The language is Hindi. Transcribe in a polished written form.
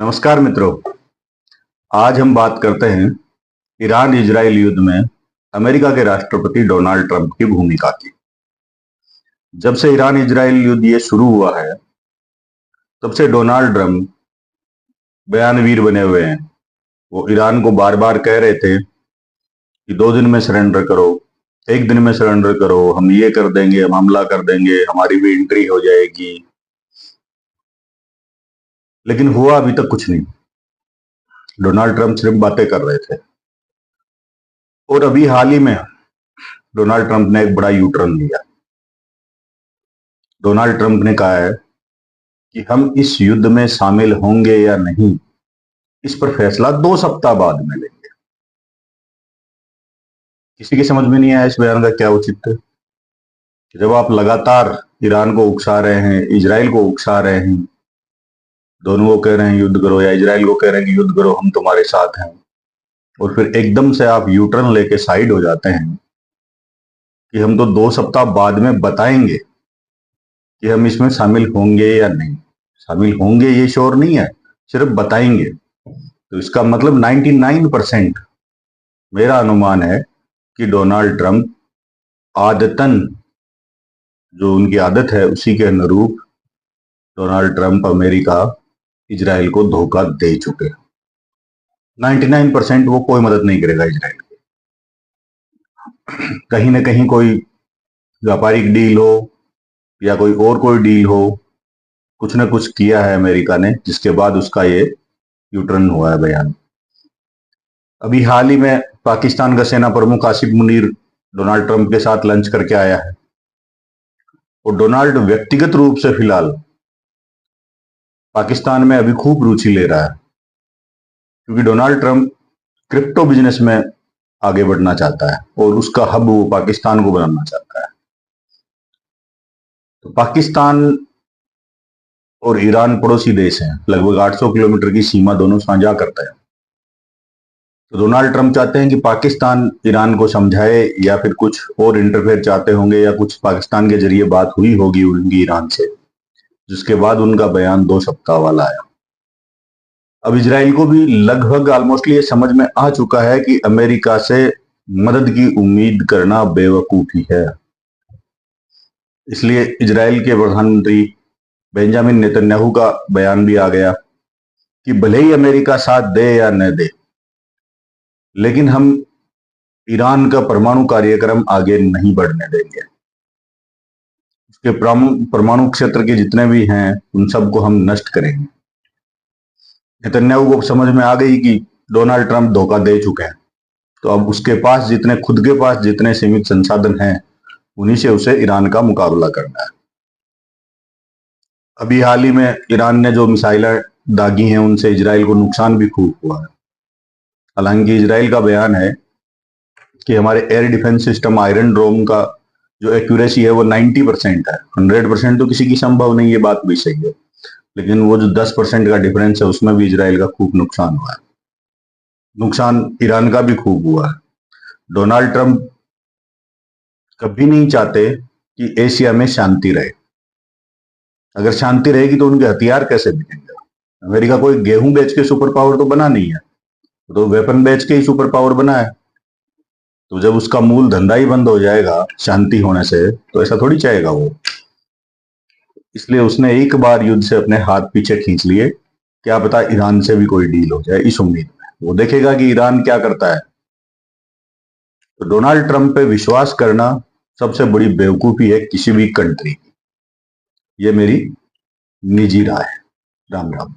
नमस्कार मित्रों। आज हम बात करते हैं ईरान इजराइल युद्ध में अमेरिका के राष्ट्रपति डोनाल्ड ट्रंप की भूमिका की। जब से ईरान इजराइल युद्ध ये शुरू हुआ है तब से डोनाल्ड ट्रंप बयानवीर बने हुए हैं। वो ईरान को बार बार कह रहे थे कि 2 दिन में सरेंडर करो, 1 दिन में सरेंडर करो, हम ये कर देंगे, हम हमला कर देंगे, हमारी भी एंट्री हो जाएगी। लेकिन हुआ अभी तक कुछ नहीं। डोनाल्ड ट्रंप सिर्फ बातें कर रहे थे। और अभी हाल ही में डोनाल्ड ट्रंप ने एक बड़ा यू टर्न लिया। डोनाल्ड ट्रंप ने कहा है कि हम इस युद्ध में शामिल होंगे या नहीं, इस पर फैसला 2 सप्ताह बाद में लेंगे। किसी की समझ में नहीं आया इस बयान का क्या औचित्य। जब आप लगातार ईरान को उकसा रहे हैं, इजराइल को उकसा रहे हैं, दोनों को कह रहे हैं युद्ध करो, या इजराइल को कह रहे हैं कि युद्ध करो, हम तुम्हारे साथ हैं, और फिर एकदम से आप यू टर्न लेके साइड हो जाते हैं कि हम तो 2 सप्ताह बाद में बताएंगे कि हम इसमें शामिल होंगे या नहीं। शामिल होंगे ये श्योर नहीं है, सिर्फ बताएंगे। तो इसका मतलब 99% मेरा अनुमान है कि डोनाल्ड ट्रंप आदतन, जो उनकी आदत है उसी के अनुरूप डोनाल्ड ट्रंप अमेरिका इजराइल को धोखा दे चुके हैं। 99% वो कोई मदद नहीं करेगा इजराइल की। कहीं ना कहीं कोई व्यापारिक डील हो या कोई डील हो, कुछ ना कुछ किया है अमेरिका ने, जिसके बाद उसका ये यूटर्न हुआ है बयान। अभी हाल ही में पाकिस्तान का सेना प्रमुख आसिफ मुनीर डोनाल्ड ट्रंप के साथ लंच करके आया है। और डोनाल्ड व्यक्तिगत रूप से फिलहाल पाकिस्तान में अभी खूब रुचि ले रहा है, क्योंकि डोनाल्ड ट्रंप क्रिप्टो बिजनेस में आगे बढ़ना चाहता है और उसका हब वो पाकिस्तान को बनाना चाहता है। तो पाकिस्तान और ईरान पड़ोसी देश हैं, लगभग 800 किलोमीटर की सीमा दोनों साझा करते हैं। तो डोनाल्ड ट्रंप चाहते हैं कि पाकिस्तान ईरान को समझाए, या फिर कुछ और इंटरफेयर चाहते होंगे, या कुछ पाकिस्तान के जरिए बात हुई होगी उनकी ईरान से, जिसके बाद उनका बयान 2 सप्ताह वाला आया। अब इजराइल को भी लगभग ऑलमोस्ट ये समझ में आ चुका है कि अमेरिका से मदद की उम्मीद करना बेवकूफी है। इसलिए इजराइल के प्रधानमंत्री बेंजामिन नेतन्याहू का बयान भी आ गया कि भले ही अमेरिका साथ दे या न दे, लेकिन हम ईरान का परमाणु कार्यक्रम आगे नहीं बढ़ने देंगे। उसके परमाणु क्षेत्र के जितने भी हैं उन सबको हम नष्ट करेंगे। नेतन्याहू को समझ में आ गई कि डोनाल्ड ट्रंप धोखा दे चुके हैं, तो अब उसके पास खुद के पास जितने सीमित संसाधन हैं उन्हीं से उसे ईरान का मुकाबला करना है। अभी हाल ही में ईरान ने जो मिसाइलें दागी हैं उनसे इजराइल को नुकसान भी खूब हुआ है। हालांकि इजराइल का बयान है कि हमारे एयर डिफेंस सिस्टम आयरन डोम का जो एक्यूरेसी है वो 90% है। 100% तो किसी की संभव नहीं, ये बात भी सही है, लेकिन वो जो 10% का डिफरेंस है उसमें भी इजराइल का खूब नुकसान हुआ है। नुकसान ईरान का भी खूब हुआ है। डोनाल्ड ट्रंप कभी नहीं चाहते कि एशिया में शांति रहे। अगर शांति रहेगी तो उनके हथियार कैसे बिकेंगे। अमेरिका कोई गेहूं बेच के सुपर पावर तो बना नहीं है, तो वेपन बेच के ही सुपर पावर बना है। तो जब उसका मूल धंधा ही बंद हो जाएगा शांति होने से, तो ऐसा थोड़ी चाहेगा वो। इसलिए उसने एक बार युद्ध से अपने हाथ पीछे खींच लिए, क्या पता ईरान से भी कोई डील हो जाए, इस उम्मीद में। वो देखेगा कि ईरान क्या करता है। तो डोनाल्ड ट्रंप पे विश्वास करना सबसे बड़ी बेवकूफी है किसी भी कंट्री की। ये मेरी निजी राय है। राम राम।